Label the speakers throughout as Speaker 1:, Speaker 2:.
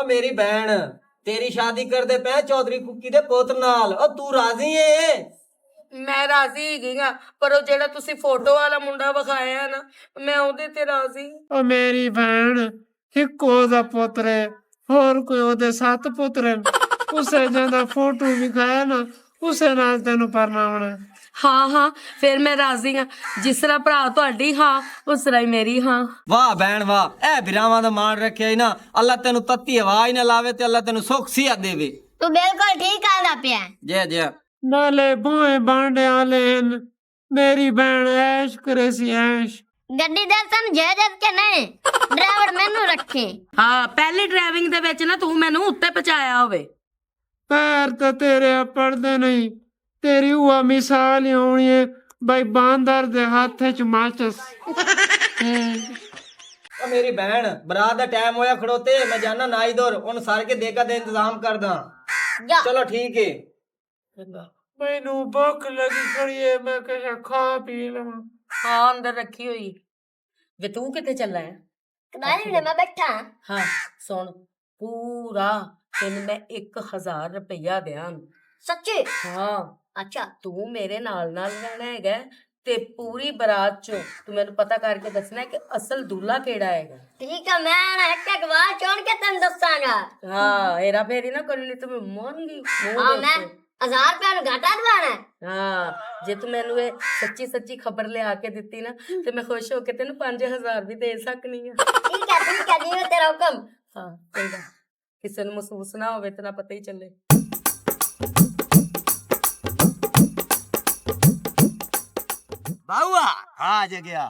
Speaker 1: ओ मेरी बहन तेरी शादी कर दे पे चौधरी कुकी दे पुत्र नाल। ओ तू राजी है?
Speaker 2: ਮੈਂ ਰਾਜ਼ੀ ਹੈਗੀ ਆਂ, ਪਰ ਉਹ ਜਿਹੜਾ ਤੁਸੀਂ ਫੋਟੋ ਵਾਲਾ ਮੁੰਡਾ ਵਿਖਾਇਆ ਨਾ, ਮੈਂ ਉਹਦੇ ਤੇ ਰਾਜ਼ੀ।
Speaker 3: ਉਹ ਮੇਰੀ ਭੈਣ ਇੱਕੋ ਦਾ ਪੁੱਤਰ ਹੈ, ਹੋਰ ਕੋਈ ਉਹਦੇ 7 ਪੁੱਤਰ ਹਨ। ਉਸੇ ਜਿਹਦਾ ਫੋਟੋ ਵਿਖਾਇਆ ਨਾ ਉਸੇ ਨਾਲ ਤੈਨੂੰ ਪਰਨਾਵਣਾ।
Speaker 2: ਹਾਂ ਹਾਂ, ਫਿਰ ਮੈਂ ਰਾਜ਼ੀ ਹਾਂ। ਜਿਸ ਤਰ੍ਹਾਂ ਭਰਾ ਤੁਹਾਡੀ ਹਾਂ ਉਸ ਤਰ੍ਹਾਂ ਹੀ ਮੇਰੀ ਹਾਂ।
Speaker 1: वाह बहन वाह, ए बिरावां दा मान रखे ना, अल्लाह तेनु तत्ती आवाज ना लावे ते अल्लाह तेनु सुख सिहत देवे।
Speaker 4: तू बिल्कुल ठीक आंदा पिया।
Speaker 1: जय जय।
Speaker 3: ਨਾਲੇ ਭੋਏ ਬਾਂਡੇ ਵਾਲੇ ਹਨ। ਮੇਰੀ ਭੈਣ ਐਸ਼ ਕਰੇ ਸੀ ਐਸ਼।
Speaker 4: ਗੱਡੀ ਦੇ ਤਨ ਜੇਜਤ ਕੇ ਨਹੀਂ, ਡਰਾਈਵਰ ਮੈਨੂੰ ਰੱਖੇ।
Speaker 2: ਹਾਂ, ਪਹਿਲੀ ਡਰਾਈਵਿੰਗ ਦੇ ਵਿੱਚ ਨਾ ਤੂੰ ਮੈਨੂੰ ਉੱਤੇ ਪਹੁੰਚਾਇਆ ਹੋਵੇ।
Speaker 3: ਪੈਰ ਤਾਂ ਤੇਰੇ ਪੜਦੇ ਨਹੀਂ, ਤੇਰੀ ਉਹ ਮਿਸਾਲ ਹੀ ਹੋਣੀ ਹੈ ਬਈ ਬਾਂਦਰ ਦੇ ਹੱਥ 'ਚ ਮਾਚਸ।
Speaker 1: ओ मेरी बहन बरात दा टाइम होया खड़ोते, मैं जाना नाई दौर उन सारे के देगा दे इंतजाम कर दा।
Speaker 4: जा
Speaker 1: चलो ठीक है।
Speaker 3: ਮੈਨੂੰ ਭੁੱਖ ਲੱਗੀ ਖੜੀਏ, ਮੈਂ ਕਿਹਾ ਖਾ ਪੀ ਲਵਾਂ।
Speaker 2: ਹਾਂ, ਅੰਦਰ ਰੱਖੀ ਹੋਈ। ਵੇ ਤੂੰ ਕਿੱਥੇ ਚੱਲਾ ਹੈ?
Speaker 4: ਕਦਾਈ ਨੇ ਮੈਂ ਬੈਠਾ।
Speaker 2: ਹਾਂ ਸੁਣ, ਪੂਰਾ ਤੈਨੂੰ ਮੈਂ 1000 ਰੁਪਇਆ ਦਿਆਂ।
Speaker 4: ਸੱਚੀ?
Speaker 2: ਹਾਂ,
Speaker 4: ਅੱਛਾ
Speaker 2: ਤੂੰ ਮੇਰੇ ਨਾਲ ਨਾਲ ਰਹਿਣਾ ਹੈਗਾ ਤੇ ਪੂਰੀ ਬਰਾਤ ਚੋਂ ਤੂੰ ਮੈਨੂੰ ਪਤਾ ਕਰਕੇ ਦੱਸਣਾ ਹੈ ਕਿ ਅਸਲ ਦੂल्हा ਕਿਹੜਾ ਹੈਗਾ।
Speaker 4: ਠੀਕ ਹੈ, ਮੈਂ ਨਾ ਇੱਕ ਵਾਰ ਚੁਣ ਕੇ ਤੈਨੂੰ ਦੱਸਾਂਗਾ।
Speaker 2: ਹਾਂ, ਹੇਰਾ ਫੇਰੀ ਨਾ ਕਰਨੀ, ਨਹੀਂ ਤੂੰ ਮੰਨਗੀ।
Speaker 4: ਹਾਂ ਮੈਂ 1000 ਰੁਪਏ ਨੂੰ ਘਾਟਾ ਦਵਾਣਾ।
Speaker 2: ਹਾਂ, ਜੇ ਤੂੰ ਮੈਨੂੰ ਇਹ ਸੱਚੀ ਸੱਚੀ ਖਬਰ ਲਿਆ ਕੇ ਦਿੱਤੀ ਨਾ ਤੇ ਮੈਂ ਖੁਸ਼ ਹੋ ਕੇ ਤੈਨੂੰ 5000 ਵੀ ਦੇ ਸਕਨੀ ਆ।
Speaker 4: ਠੀਕ ਹੈ ਜਿਵੇਂ ਤੇਰਾ ਹੁਕਮ।
Speaker 2: ਹਾਂ, ਚੰਗਾ। ਕਿਸੇ ਨੂੰ ਮਹਿਸੂਸ ਨਾ ਹੋਵੇ ਤੇ ਨਾ ਪਤਾ ਹੀ ਚੱਲੇ।
Speaker 1: बाहुआ हाँ जगया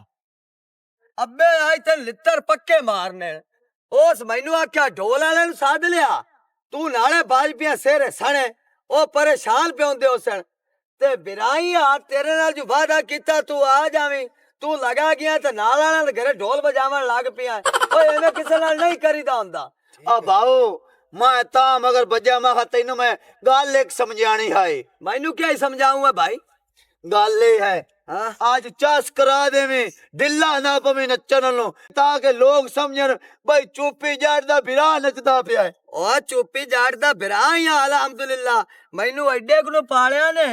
Speaker 1: अबे आई ते लित्तर पक्के मारने उस मैनू आख्या ढोल वाले नु साध लिया तू नाले बाज पिया सिर सने ओ परेशान पियोंदे उसन ते बिराई आ तेरे नाल जो वादा कीता तू आ जावी तू लगा गया ते नाल वाले दे घरे ढोल बजावन लग पिया ओ एने किसे नाल नहीं करीदा हुंदा
Speaker 5: आ बाऊ मैं ता मगर बजा मैं तैनू मैं गल एक समझानी है।
Speaker 1: मैनू क्या ही समझाऊंगा भाई
Speaker 5: गल ये है आज चस करा देवे दिल्ला ना पवे नचन लो ताकि लोग समझन भाई चुप्पी जाट दा बिरा नचदा पिया है।
Speaker 1: ओ चुप्पी जाट दा बिरा ही अलहमदुलिल्लाह मैनू एडे को पालिया ने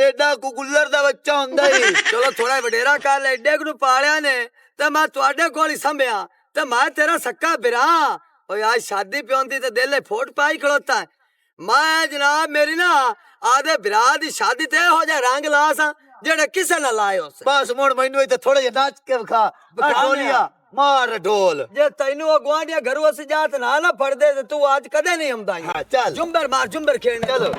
Speaker 5: एडा को गुल्लर दा बच्चा हुंदा ही
Speaker 1: चलो थोड़ा वडेरा कर ले एडे को पालिया ने ते मैं तुहाडे कोल ही संभया ते मैं तेरा सक्का बिरा ओए आज शादी पियोंदी ते दिल फोट पाई खड़ोता मैं जनाब मेरी ना आदे बिरा दी शादी ते हो जाए रंग लासा जेड़े किसे ना लाए उस
Speaker 5: बस मुड़ मैनू इते थोड़े जे नाच के विखा ढोलिया मार ढोल
Speaker 1: जे तैनू गुआंढिया घरों अस जात ना फड़ दे ते तू आज कदे नहीं आंदा
Speaker 5: हाँ चल
Speaker 1: जुम्बर मार जुम्बर खेलने
Speaker 5: चलो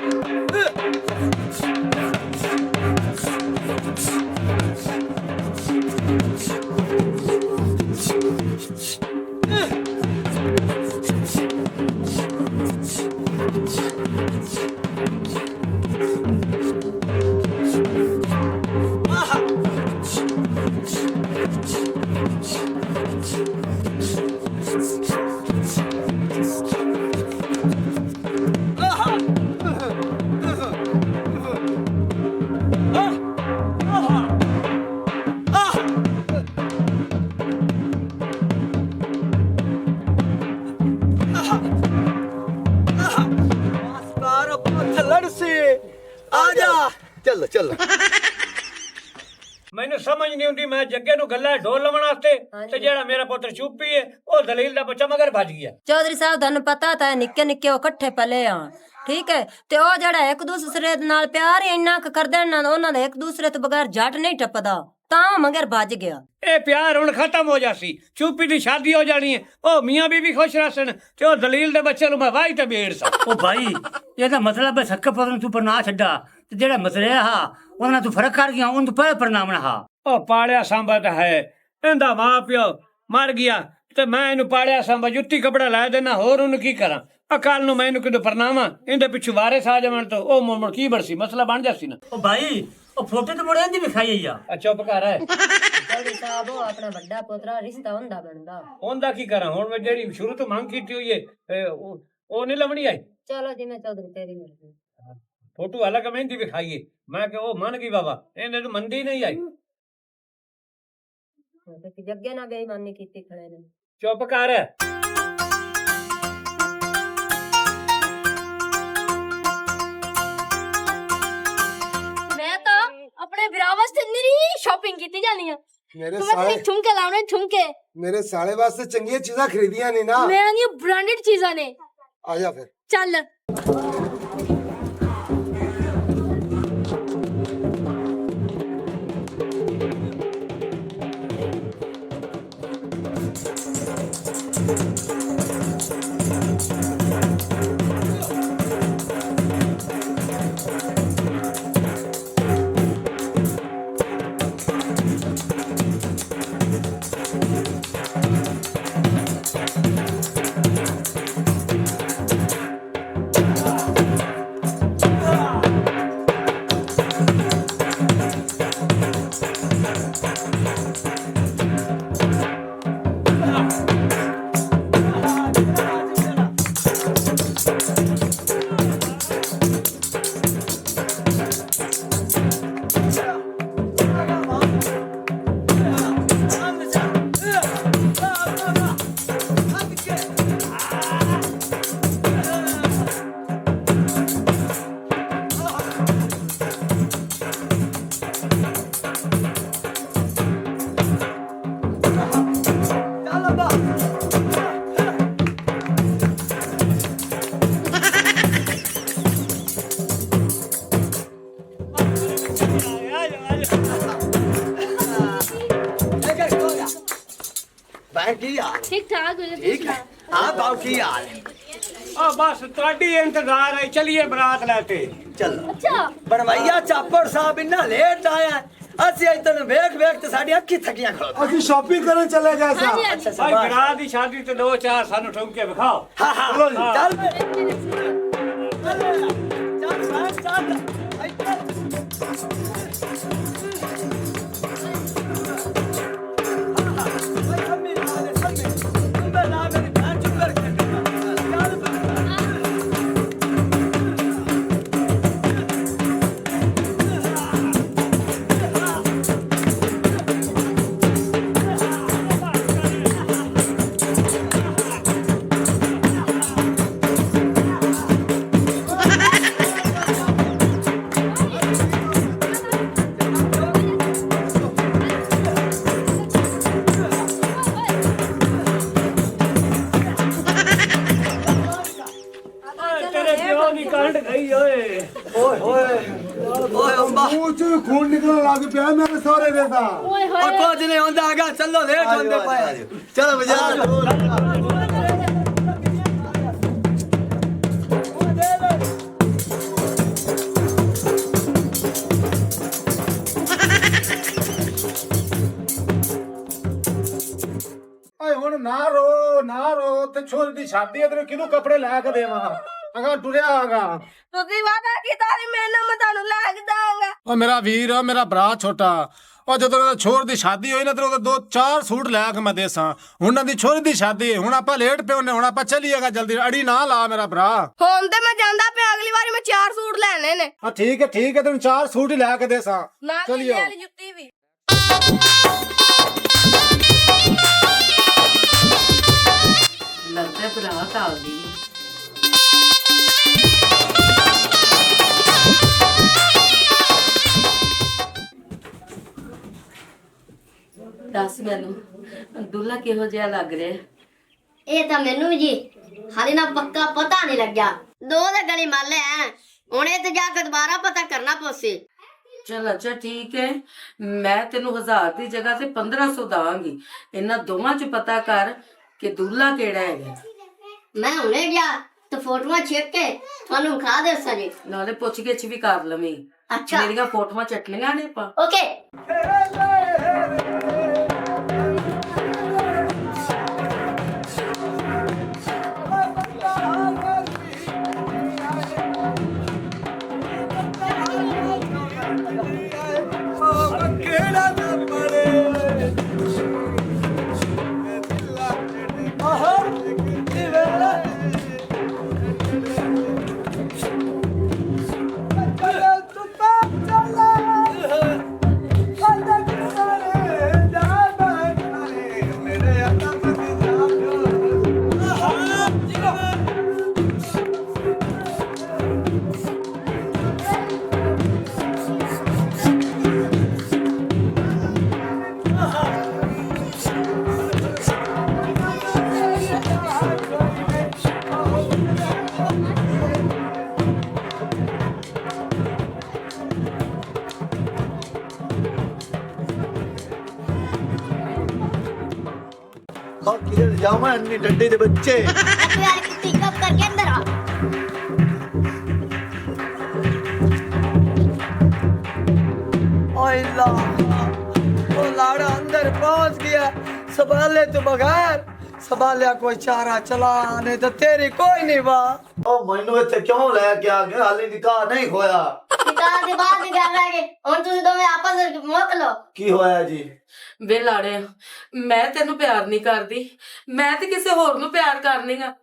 Speaker 5: चलो चलो
Speaker 6: ਮੈਨੂੰ ਸਮਝ ਨਹੀਂ ਹੁੰਦੀ ਮੈਂ ਜੱਗੇ ਨੂੰ ਗੱਲਾਂ ਢੋਲ ਲਵਣ ਵਾਸਤੇ ਤੇ ਜਿਹੜਾ ਮੇਰਾ ਪੁੱਤਰ ਚੁੱਪੀ ਹੈ ਉਹ ਦਲੀਲ ਦਾ ਬੱਚਾ ਮਗਰ ਭੱਜ ਗਿਆ।
Speaker 7: ਚੌਧਰੀ ਸਾਹਿਬ ਤੁਹਾਨੂੰ ਪਤਾ ਤਾਂ ਨਿੱਕੇ ਨਿੱਕੇ ਉਹ ਇਕੱਠੇ ਪਲੇ ਆ, ਠੀਕ ਹੈ, ਤੇ ਉਹ ਜਿਹੜਾ ਇੱਕ ਦੂਸਰੇ ਦੇ ਨਾਲ ਪਿਆਰ ਇੰਨਾ ਕੁ ਕਰਦੇ ਨਾ ਉਹਨਾਂ ਦਾ ਇੱਕ ਦੂਸਰੇ ਤੋਂ ਬਗੈਰ ਜੱਟ ਨਹੀਂ ਟੱਪਦਾ ਤਾਂ ਮਗਰ ਭੱਜ ਗਿਆ।
Speaker 6: ਇਹ ਪਿਆਰ ਹੁਣ ਖਤਮ ਹੋ ਜਾਸੀ, ਚੁੱਪੀ ਦੀ ਸ਼ਾਦੀ ਹੋ ਜਾਣੀ ਹੈ, ਉਹ ਮੀਆਂ ਬੀਬੀ ਖੁਸ਼ ਰਹਿਣ ਤੇ ਉਹ ਦਲੀਲ ਦੇ ਬੱਚੇ ਨੂੰ ਮੈਂ ਵਾਹੀ ਤੇ ਬੇੜ ਸਾਂ।
Speaker 8: ਉਹ ਭਾਈ ਇਹਦਾ ਮਤਲਬ ਹੈ ਸੱਕੇ ਪੁੱਤ ਨੂੰ ਤੂੰ ਪਰ ਨਾ ਛੱਡਾ ਤੇ ਜਿਹੜਾ ਮਸਲਾ ਹਾ ਉਹਨਾਂ ਨਾਲ ਤੂੰ ਫਰਕ ਕਰ ਗਿਆ ਉਹਨੂੰ ਪਹਿਲੇ ਪ੍ਰਣਾਮਣਾ ਹਾ।
Speaker 6: ਉਹ ਪਾਲਿਆ ਸਾਂਭਾ ਤਾਂ ਹੈ, ਇਹਦਾ ਮਾਂ ਪਿਓ ਮਰ ਗਿਆ ਤੇ ਮੈਂ ਇਹਨੂੰ ਪਾਲਿਆ ਸਾਂਭਾ ਜੁੱਤੀ ਕਪੜਾ ਲੈ ਦੇਣਾ ਹੋਰ ਉਹਨੂੰ ਕੀ ਕਰਾਂ। ਅਕਾਲ ਨੂੰ ਮੈਂ ਇਹਨੂੰ ਕਿਦੋਂ ਪ੍ਰਣਾਵਾਂ ਇਹਦੇ ਪਿੱਛੋਂ ਵਾਰਿਸ ਆ ਜਾਵਣ ਤੋਂ ਉਹ ਮੁੜ ਕੀ ਬਣਸੀ ਮਸਲਾ ਬਣ ਜਾਸੀ ਨਾ।
Speaker 8: ਉਹ ਭਾਈ ਉਹ ਫੋਟੋ ਤੇ ਮੁੜਿਆਂ ਦੀ ਵਿਖਾਈ ਆ।
Speaker 6: ਚੁੱਪ ਕਰ ਹੈ
Speaker 7: ਚੌਧਰੀ ਸਾਹਿਬ ਉਹ ਆਪਣਾ ਵੱਡਾ ਪੋਤਰਾ ਰਿਸ਼ਤਾ ਹੁੰਦਾ ਬਣਦਾ
Speaker 6: ਉਹਦਾ ਕੀ ਕਰਾਂ ਹੁਣ ਮੈਂ ਜਿਹੜੀ ਸ਼ੁਰੂ ਤੋਂ ਮੰਗ ਕੀਤੀ ਹੋਈ ਹੈ ਉਹ ਨਹੀਂ ਲਵਣੀ ਆਈ।
Speaker 7: ਚਲੋ ਜਿਵੇਂ ਚੌਧਰੀ ਤੇਰੀ ਮਰਜ਼ੀ।
Speaker 6: ਫੋਟੋ ਅਲੱਗ ਮਹਿੰਦੀ ਵਿਖਾਈਏ ਮੈਂ ਕਿ ਉਹ ਮੰਨ ਗਈ ਬਾਬਾ ਇਹਨੇ ਤਾਂ ਮੰਦੀ ਨਹੀਂ ਆਈ।
Speaker 7: ਤੇ ਜੱਗੇ ਨਾਲ ਬੇਈਮਾਨੀ ਕੀਤੀ ਖੜੇ ਨੇ।
Speaker 6: ਚੁੱਪ ਕਰ
Speaker 3: ਮੇਰੇ
Speaker 4: तुम्हें
Speaker 3: ਸਾਲੇ
Speaker 4: झुमके लाने झुमके
Speaker 3: ਮੇਰੇ ਸਾਲੇ ਵਾਸਤੇ ਚੰਗੀਆਂ ਚੀਜ਼ਾਂ ਖਰੀਦੀਆਂ ਨਹੀਂ ਨਾ
Speaker 4: मेरा नहीं ब्रांडेड चीज़ा ने
Speaker 3: ਆ ਜਾ ਫਿਰ
Speaker 4: चल
Speaker 1: ਬੈਂ ਕੀ ਹਾਲ
Speaker 4: ठीक ठाक हो
Speaker 1: ਠੀਕ ਹੈ ਹਾਂ ਬਾਉ ਕੀ ਹਾਲ ਹੈ
Speaker 6: ਆ ਬਸ ਤੁਹਾਡੀ ਇੰਤਜ਼ਾਰ ਹੈ ਚਲਿਏ ਬਰਾਤ ਲੈ ਕੇ
Speaker 1: ਚਲੋ
Speaker 4: अच्छा
Speaker 1: ਬਣਵਾਈਆ ਚਾਪੜ ਸਾਹਿਬ ਇੰਨਾ ਲੇਟ ਆਇਆ ਅਸੀਂ ਅੱਜ ਤੈਨੂੰ ਵੇਖ ਵੇਖ ਤੇ ਸਾਡੀ ਅੱਖੀ ਥੱਕੀਆਂ ਖੜੋ
Speaker 3: ਅਸੀਂ ਸ਼ਾਪਿੰਗ ਕਰਨ ਚੱਲੇ ਗਏ ਸਾਂ
Speaker 4: हाँ जी हाँ जी
Speaker 1: ਅੱਛਾ
Speaker 6: ਭਾਈ
Speaker 1: ਸ਼ਾਬਾਸ਼
Speaker 6: ਬਰਾਤ ਦੀ ਸ਼ਾਦੀ ਤੇ 2-4 ਸਾਨੂੰ ਠੁਮਕੇ ਵਿਖਾਓ
Speaker 1: ਹਾਂ ਹਾਂ
Speaker 3: ਚਲੋ ਜੀ।
Speaker 1: ਚੱਲ ਚੱਲ ਸਾਹਿਬ ਚੱਲ ਇੱਥੇ
Speaker 6: ਤੇਰੇ ਪਿਓ ਦੀ ਕੰਡ ਗਈ ਓਏ
Speaker 1: ਓਏ ਹੋਏ ਓਏ ਅੰਬਾ
Speaker 3: ਮੂੰਹ ਚ ਖੂਨ ਨਿਕਲਣ ਲੱਗ ਪਿਆ ਮੇਰੇ ਸਹੁਰੇ ਦੇ ਤਾਂ
Speaker 4: ओए
Speaker 1: ਉਹ
Speaker 4: होए
Speaker 1: ਕੁਝ ਨਹੀਂ ਹੁੰਦਾ ਹੈਗਾ ਚੱਲੋ ਲੇਟ ਹੁੰਦੇ ਪਏ
Speaker 5: ਚਲੋ ਬਾਜ਼ਾਰ
Speaker 3: ਓਏ ਹੁਣ ਨਾ ਰੋ ਤੇ ਛੋਰੀ ਦੀ ਸ਼ਾਦੀ ਹੈ ਤੈਨੂੰ ਕਿਹਨੂੰ ਕੱਪੜੇ ਲੈ ਕੇ ਦੇਵਾਂ ਅਗਾ ਟੁਰਿਆ ਆਗਾ
Speaker 4: ਤੁਸੀਂ ਵਾਦਾ ਕੀਤਾ ਸੀ ਮੈਨੂੰ ਮੈਂ ਤੁਹਾਨੂੰ ਲੈ ਕੇ ਦਾਂਗਾ
Speaker 3: ਓ ਮੇਰਾ ਵੀਰ ਓ ਮੇਰਾ ਭਰਾ ਛੋਟਾ ਉਹ ਜਦੋਂ ਛੋਰ ਦੀ ਸ਼ਾਦੀ ਹੋਈ ਨਾ ਤੇ ਉਹਦੇ 2-4 ਸੂਟ ਲੈ ਕੇ ਮੈਂ ਦੇਸਾਂ ਉਹਨਾਂ ਦੀ ਛੋਰੀ ਦੀ ਸ਼ਾਦੀ ਹੈ ਹੁਣ ਆਪਾਂ ਲੇਟ ਪਏ ਹੁੰਨੇ ਹੁਣ ਆਪਾਂ ਚੱਲੀਏਗਾ ਜਲਦੀ ਅੜੀ ਨਾ ਲਾ ਮੇਰਾ ਭਰਾ
Speaker 4: ਹੁਣ ਤੇ ਮੈਂ ਜਾਂਦਾ ਪਿਆ ਅਗਲੀ ਵਾਰੀ ਮੈਂ 4 ਸੂਟ ਲੈਣੇ ਨੇ
Speaker 3: ਹਾਂ ਠੀਕ ਹੈ ਤੈਨੂੰ 4 ਸੂਟ ਹੀ ਲੈ ਕੇ ਦੇਸਾਂ
Speaker 4: ਨਾਲ
Speaker 3: ਚਲਿਓ
Speaker 4: ਵਾਲੀ ਜੁੱਤੀ ਵੀ
Speaker 2: ਲੱਗਦਾ ਬਰਾਤ ਆ ਗਈ ਦੱਸ ਮੈਨੂੰ ਦੁੱਲਾ ਕਿਹੋ ਜਿਹਾ ਲੱਗ ਰਿਹਾ
Speaker 4: ਇਹ ਤਾਂ ਮੈਨੂੰ ਵੀ ਜੀ ਹਾਲੇ ਨਾ ਪੱਕਾ ਪਤਾ ਨਹੀਂ ਲੱਗਿਆ ਦੋ ਦੇ ਗਲੀ ਮਾਲੇ ਆ ਹੁਣ ਇਹ ਤੇ ਜਾ ਕੇ ਦੁਬਾਰਾ ਪਤਾ ਕਰਨਾ ਪੋਸੇ
Speaker 2: ਚਲ ਅੱਛਾ ਠੀਕ ਹੈ ਮੈਂ ਤੈਨੂੰ 1000 ਦੀ ਜਗ੍ਹਾ ਤੇ 1500 ਦਾਂਗੀ ਇਹਨਾਂ ਦੋਵਾਂ ਚ ਪਤਾ ਕਰ ਕਿ ਦੁੱਲਾ ਕਿਹੜਾ ਹੈਗਾ
Speaker 4: ਮੈਂ ਹੁਣੇ ਗਿਆ ਤੇ ਫੋਟੋਆਂ ਛੇਕ ਕੇ ਤੁਹਾਨੂੰ ਖਾ ਦੇ ਸਜੇ
Speaker 2: ਨਾਲੇ ਪੁੱਛ ਗਿੱਛ ਵੀ ਕਰ ਲਵੇਂ
Speaker 4: ਅੱਛਾ
Speaker 2: ਮੇਰੀਆਂ ਫੋਟੋਆਂ ਚੱਟਲੀਆਂ ਨੇ ਪਾ
Speaker 4: ਓਕੇ
Speaker 1: ਕਿਹੜਾ ਨਾ ਪੜੇ ਆਹਾ ਕਿਵੇਂ ਚੱਲ ਤੂੰ ਤਾਂ ਚੱਲ
Speaker 5: मैं अन्नी डंडी दे बच्चे
Speaker 4: तू यार कुत्ती कब करके अंदर आ
Speaker 1: ओए ला ओ लाड़ा अंदर पहुंच गया संभाले तो बगैर संभालिया कोई चारा चला नहीं तो तेरी कोई नहीं वाह
Speaker 5: ओ मैनू इत्थे क्यों लेके आ गए हाले निकाह नहीं होया
Speaker 4: निकाह के बाद भी घर रह गए और तुम दोनों आपस में मुक लो
Speaker 5: की होया जी
Speaker 2: ਵੇ ਲਾੜੇ ਮੈਂ ਤੈਨੂੰ ਪਿਆਰ ਨਹੀਂ ਕਰਦੀ ਮੈਂ ਤੇ ਕਿਸੇ ਹੋਰ ਨੂੰ ਪਿਆਰ ਕਰਨੀ ਆ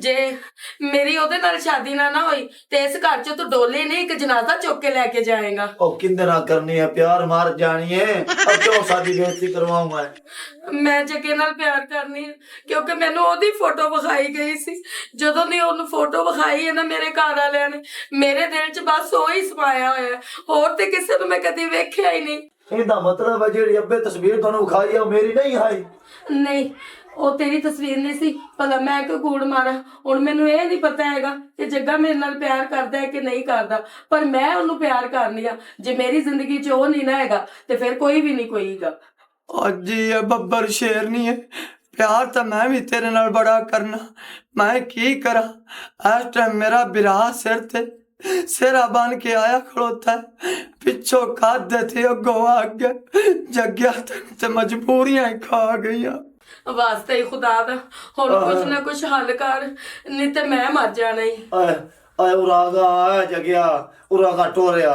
Speaker 2: ਜੇ ਮੇਰੀ ਉਹਦੇ ਨਾਲ ਸ਼ਾਦੀ ਨਾ ਹੋਈ ਤੇ ਇਸ ਘਰ ਚ ਤੂੰ ਡੋਲੇ ਨਹੀਂ ਇੱਕ ਜਨਾਜ਼ਾ ਚੁੱਕ ਕੇ ਲੈ ਕੇ ਜਾਏਗਾ
Speaker 5: ओ किंदे ना करनी है प्यार मार जानी है अब क्यों शादी बेइज्जती करवाऊं मैं
Speaker 2: ਮੈਂ ਜੱਗੇ ਨਾਲ ਪਿਆਰ ਕਰਨੀ ਆ ਕਿਉਂਕਿ ਮੈਨੂੰ ਉਹਦੀ ਫੋਟੋ ਵਿਖਾਈ ਗਈ ਸੀ ਜਦੋਂ ਦੀ ਉਹਨੂੰ ਫੋਟੋ ਵਿਖਾਈ ਹੈ ਨਾ ਮੇਰੇ ਘਰ ਵਾਲਿਆਂ ਨੇ ਮੇਰੇ ਦਿਲ 'ਚ ਬਸ ਉਹ ਹੀ ਸਮਾਇਆ ਹੋਇਆ ਹੋਰ ਤੇ ਕਿਸੇ ਨੂੰ ਮੈਂ ਕਦੀ ਵੇਖਿਆ ਹੀ ਨਹੀਂ
Speaker 5: ਇਹਦਾ ਮਤਲਬ ਹੈ ਜਿਹੜੀ ਅੱਬੇ ਤਸਵੀਰ ਤੁਹਾਨੂੰ ਵਿਖਾਈ ਹੈ ਉਹ ਮੇਰੀ ਨਹੀਂ ਆਈ
Speaker 2: ਨਹੀਂ ਉਹ ਤੇਰੀ ਤਸਵੀਰ ਨਹੀਂ ਸੀ ਭਲਾ ਮੈਂ ਕਿਉਂ ਕੂੜ ਮਾਰਾਂ ਹੁਣ ਮੈਨੂੰ ਇਹ ਨਹੀਂ ਪਤਾ ਹੈਗਾ ਕਿ ਜੱਗਾ ਮੇਰੇ ਨਾਲ ਪਿਆਰ ਕਰਦਾ ਹੈ ਕਿ ਨਹੀਂ ਕਰਦਾ ਪਰ ਮੈਂ ਉਹਨੂੰ ਪਿਆਰ ਕਰਨੀ ਆ ਜੇ ਮੇਰੀ ਜ਼ਿੰਦਗੀ 'ਚ ਉਹ ਨਹੀਂ ਨਾ ਹੈਗਾ ਤੇ ਫਿਰ ਕੋਈ ਵੀ ਨਹੀਂ ਕੋਈਗਾ
Speaker 1: जी ये बब्बर शेर नहीं है प्यार तो मैं भी तेरे नाल बड़ा करना मैं की करा इस टाइम मेरा बिरा सिर ते सिरा बन के आया खड़ोता है पिछो खादे थे अगो आगे जग्या ते मजबूरियां ही खा गईया
Speaker 2: ਵਾਸਤੇ ਹੀ ਖੁਦਾ ਦਾ ਹੁਣ ਕੁਛ ਨਾ ਕੁਛ ਹੱਲ ਕਰ ਨਹੀਂ ਤੇ ਮੈਂ ਮਰ ਜਾਣਾ ਹੀ
Speaker 5: ਆਏ ਆਏ ਉਰਾਗਾ ਆ ਜਗਿਆ ਉਰਾਗਾ ਟੋਰਿਆ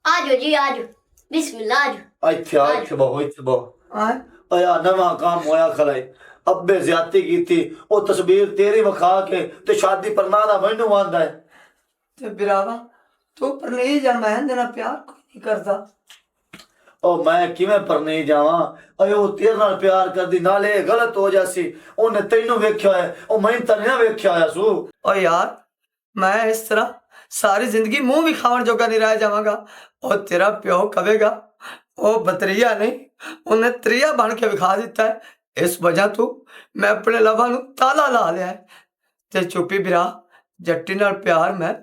Speaker 4: आजो जी आजो बिस्मिल्लाह आजो
Speaker 5: ਇੱਥੇ ਬਹੁ
Speaker 1: हाँ
Speaker 5: ਆਇਆ ਨਵਾਂ ਕੰਮ ਹੋਇਆ ਖਲਾਈ ਅੱਬੇ ਜ਼ਿਆਦਤੀ ਕੀਤੀ ਉਹ ਤਸਵੀਰ ਤੇਰੀ ਵਿਖਾ ਕੇ ਤੇ ਸ਼ਾਦੀ ਪਰਨਾ ਦਾ ਮੈਨੂੰ ਆਂਦਾ ਹੈ
Speaker 1: ते बिरावा तू पर नहीं जा मैं तेरा प्यार कोई नहीं करता
Speaker 5: ਉਹ ਮੈਂ ਕਿਵੇਂ ਪਰ ਨਹੀਂ ਜਾਵਾਂ ਓਏ ਉਹ ਤੇਰੇ ਨਾਲ ਪਿਆਰ ਕਰਦੀ ਨਾਲੇ ਇਹ ਗਲਤ ਹੋ ਜਾਸੀ ਉਹਨੇ ਤੈਨੂੰ ਵੇਖਿਆ ਹੈ ਉਹ ਮੈਂ ਤਾਂ ਨਹੀਂ ਵੇਖਿਆ ਹੋਇਆ ਸੂ
Speaker 1: और यार मैं इस तरह सारी जिंदगी मुंह भी खावन जोगा नहीं रह जावांगा और तेरा प्यो कवेगा वो बतरिया नहीं उन्हें त्रिया बन के विखा दिता है इस वजह तू मैं अपने लवा नू ताला ला लिया है ते चुप्पी बिरा जट्टी नाल प्यार मैं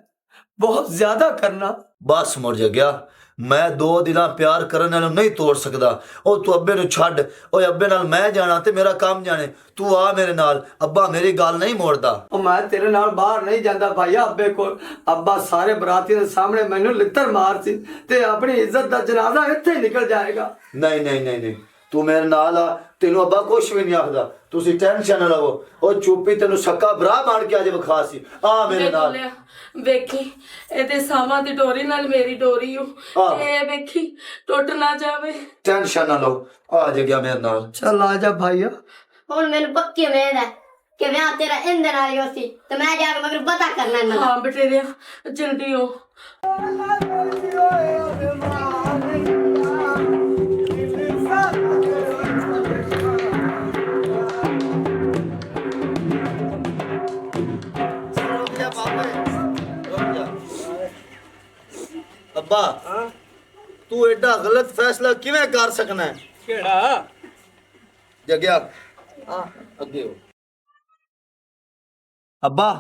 Speaker 1: बहुत ज्यादा करना
Speaker 5: ਬਸ ਮੁੜ ਗਿਆ ਮੈਂ 2 ਦਿਨਾਂ ਪਿਆਰ ਕਰਨ ਨਾਲ ਨਹੀਂ ਤੋੜ ਸਕਦਾ ਉਹ ਤੂੰ ਅੱਬੇ ਨੂੰ ਛੱਡ ਓਏ ਅੱਬੇ ਨਾਲ ਮੈਂ ਜਾਣਾ ਤੇ ਮੇਰਾ ਕੰਮ ਜਾਣੇ ਤੂੰ ਆ ਮੇਰੇ ਨਾਲ ਅੱਬਾ ਮੇਰੀ ਗੱਲ ਨਹੀਂ ਮੋੜਦਾ
Speaker 1: ਉਹ ਮੈਂ ਤੇਰੇ ਨਾਲ ਬਾਹਰ ਨਹੀਂ ਜਾਂਦਾ ਭਾਈਆ ਅੱਬੇ ਕੋਲ ਅੱਬਾ ਸਾਰੇ ਬਰਾਤੀਆਂ ਦੇ ਸਾਹਮਣੇ ਮੈਨੂੰ ਲਿੱਤਰ ਮਾਰਤੀ ਤੇ ਆਪਣੀ ਇੱਜ਼ਤ ਦਾ ਜਨਾਜ਼ਾ ਇੱਥੇ ਹੀ ਨਿਕਲ ਜਾਏਗਾ
Speaker 5: ਨਹੀਂ ਤੂੰ ਮੇਰੇ ਨਾਲ ਆ ਤੈਨੂੰ ਅੱਬਾ ਕੁਛ ਵੀ ਨਹੀਂ ਆਖਦਾ ਤੁਸੀਂ ਟੈਨਸ਼ਨ ਨਾ ਲਵੋ ਉਹ ਚੁੱਪੀ ਤੈਨੂੰ ਸੱਕਾ ਭਰਾ ਬਣ ਕੇ ਅੱਜ ਵਿਖਾ ਸੀ ਆ ਮੇਰੇ ਨਾਲ
Speaker 2: ਵੇਖੀ ਇਹਦੇ ਸਾਵਾਂ ਦੀ ਡੋਰੀ ਨਾਲ ਮੇਰੀ ਡੋਰੀ ਹੋ ਤੇ ਇਹ ਵੇਖੀ ਟੁੱਟ ਨਾ ਜਾਵੇ
Speaker 5: ਟੈਨਸ਼ਨ ਨਾ ਲਓ ਆ ਜਾ ਗਿਆ ਮੇਰੇ ਨਾਲ
Speaker 1: ਚੱਲ ਆ ਜਾ ਭਾਈਆ
Speaker 4: ਹੁਣ ਮੈਨੂੰ ਪੱਕੀ ਉਮੀਦ ਹੈ ਕਿ ਵਿਆਹ ਤੇਰਾ ਇੰਦੇ ਨਾਲ ਹੀ ਹੋਸੀ ਤੇ ਮੈਂ ਜਾ ਕੇ ਮਗਰ ਪਤਾ ਕਰਨਾ ਇਹਨਾਂ ਦਾ
Speaker 2: ਹਾਂ ਬਟੇਰਿਆ ਜਲਦੀ ਹੋ
Speaker 5: ਅੱਬਾ ਤੂੰ ਐਡਾ ਗਲਤ ਫੈਸਲਾ ਕਿਵੇਂ ਕਰ ਸਕਣਾ ਹੈ
Speaker 6: ਕਿਹੜਾ
Speaker 5: ਜਗਿਆ ਅੱਗੇ ਹੋ ਅੱਬਾ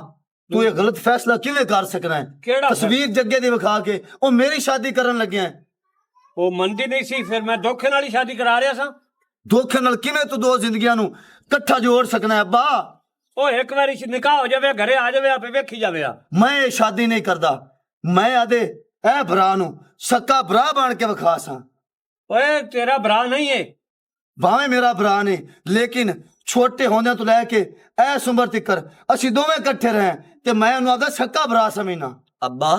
Speaker 5: ਤੂੰ ਇਹ ਗਲਤ ਫੈਸਲਾ ਕਿਵੇਂ ਕਰ ਸਕਣਾ ਹੈ
Speaker 6: ਕਿਹੜਾ
Speaker 5: ਤਸਵੀਰ ਜੱਗੇ ਦੀ ਵਿਖਾ ਕੇ ਉਹ ਮੇਰੀ ਸ਼ਾਦੀ ਕਰਨ ਲੱਗਿਆ ਹੈ
Speaker 6: ਉਹ ਮੰਨਦੀ ਨਹੀਂ ਸੀ ਫਿਰ ਮੈਂ ਧੋਖੇ ਨਾਲ ਹੀ ਸ਼ਾਦੀ ਕਰਾ ਰਿਹਾ ਸਾਂ
Speaker 5: ਧੋਖੇ ਨਾਲ ਕਿਵੇਂ ਤੂੰ 2 ਜ਼ਿੰਦਗੀਆਂ ਨੂੰ ਇਕੱਠਾ ਜੋੜ ਸਕਣਾ ਹੈ ਅੱਬਾ
Speaker 6: ਉਹ ਇੱਕ ਵਾਰੀ ਨਿਕਾਹ ਹੋ ਜਾਵੇ ਘਰੇ ਆ ਜਾਵੇ ਆਪੇ ਵੇਖੀ ਜਾਵੇ ਆ
Speaker 5: ਮੈਂ ਇਹ ਸ਼ਾਦੀ ਨਹੀਂ ਕਰਦਾ ਮੈਂ ਆਦੇ ਇਹ ਭਰਾ ਨੂੰ ਸੱਕਾ ਭਰਾ ਬਣ ਕੇ ਵਿਖਾ ਸਾਂ
Speaker 6: ਓਏ ਤੇਰਾ ਭਰਾ ਨਹੀਂ ਏ
Speaker 5: ਭਾਵੇਂ ਮੇਰਾ ਭਰਾ ਨੇ ਲੇਕਿਨ ਛੋਟੇ ਹੁੰਦਿਆਂ ਤੋਂ ਲੈ ਕੇ ਐਸ ਉਮਰ ਤੱਕ ਅਸੀਂ ਦੋਵੇਂ ਇਕੱਠੇ ਰਹੇ ਤੇ ਮੈਂ ਉਹਨੂੰ ਆਪਦਾ ਸੱਕਾ ਭਰਾ ਸਮਝਣਾ
Speaker 1: ਅੱਬਾ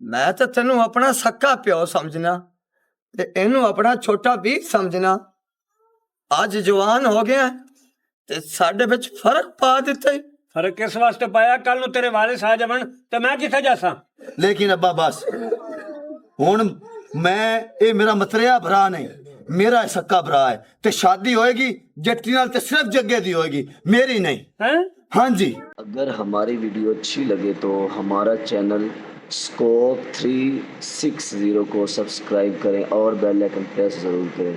Speaker 1: ਮੈਂ ਤਾਂ ਤੈਨੂੰ ਆਪਣਾ ਸੱਕਾ ਪਿਓ ਸਮਝਣਾ ਤੇ ਇਹਨੂੰ ਆਪਣਾ ਛੋਟਾ ਵੀਰ ਸਮਝਣਾ ਅੱਜ ਜਵਾਨ ਹੋ ਗਿਆ ਤੇ ਸਾਡੇ ਵਿੱਚ ਫਰਕ ਪਾ ਦਿੱਤਾ ਈ।
Speaker 6: ਫਰਕ ਕਿਸ ਵਾਸਤੇ ਪਾਇਆ ਕੱਲ ਨੂੰ ਤੇਰੇ ਵਾਰਿਸ ਆ ਜਾਵਣ ਤੇ ਮੈਂ ਕਿੱਥੇ ਜਾਸਾਂ
Speaker 5: ਲੇਕਿਨ ਅੱਬਾ ਬਸ ਹੁਣ ਮੈਂ ਇਹ ਮੇਰਾ ਮਤਰਿਆ ਭਰਾ ਨਹੀਂ मेरा सक्का भरा है ते शादी होएगी जट्टी नाल ते सिर्फ जग्गे दी होएगी मेरी नहीं
Speaker 6: हैं
Speaker 5: हाँ जी
Speaker 9: अगर हमारी वीडियो अच्छी लगे तो हमारा चैनल स्कोप 360 को सब्सक्राइब करें और बेल आइकन प्रेस ज़रूर करें।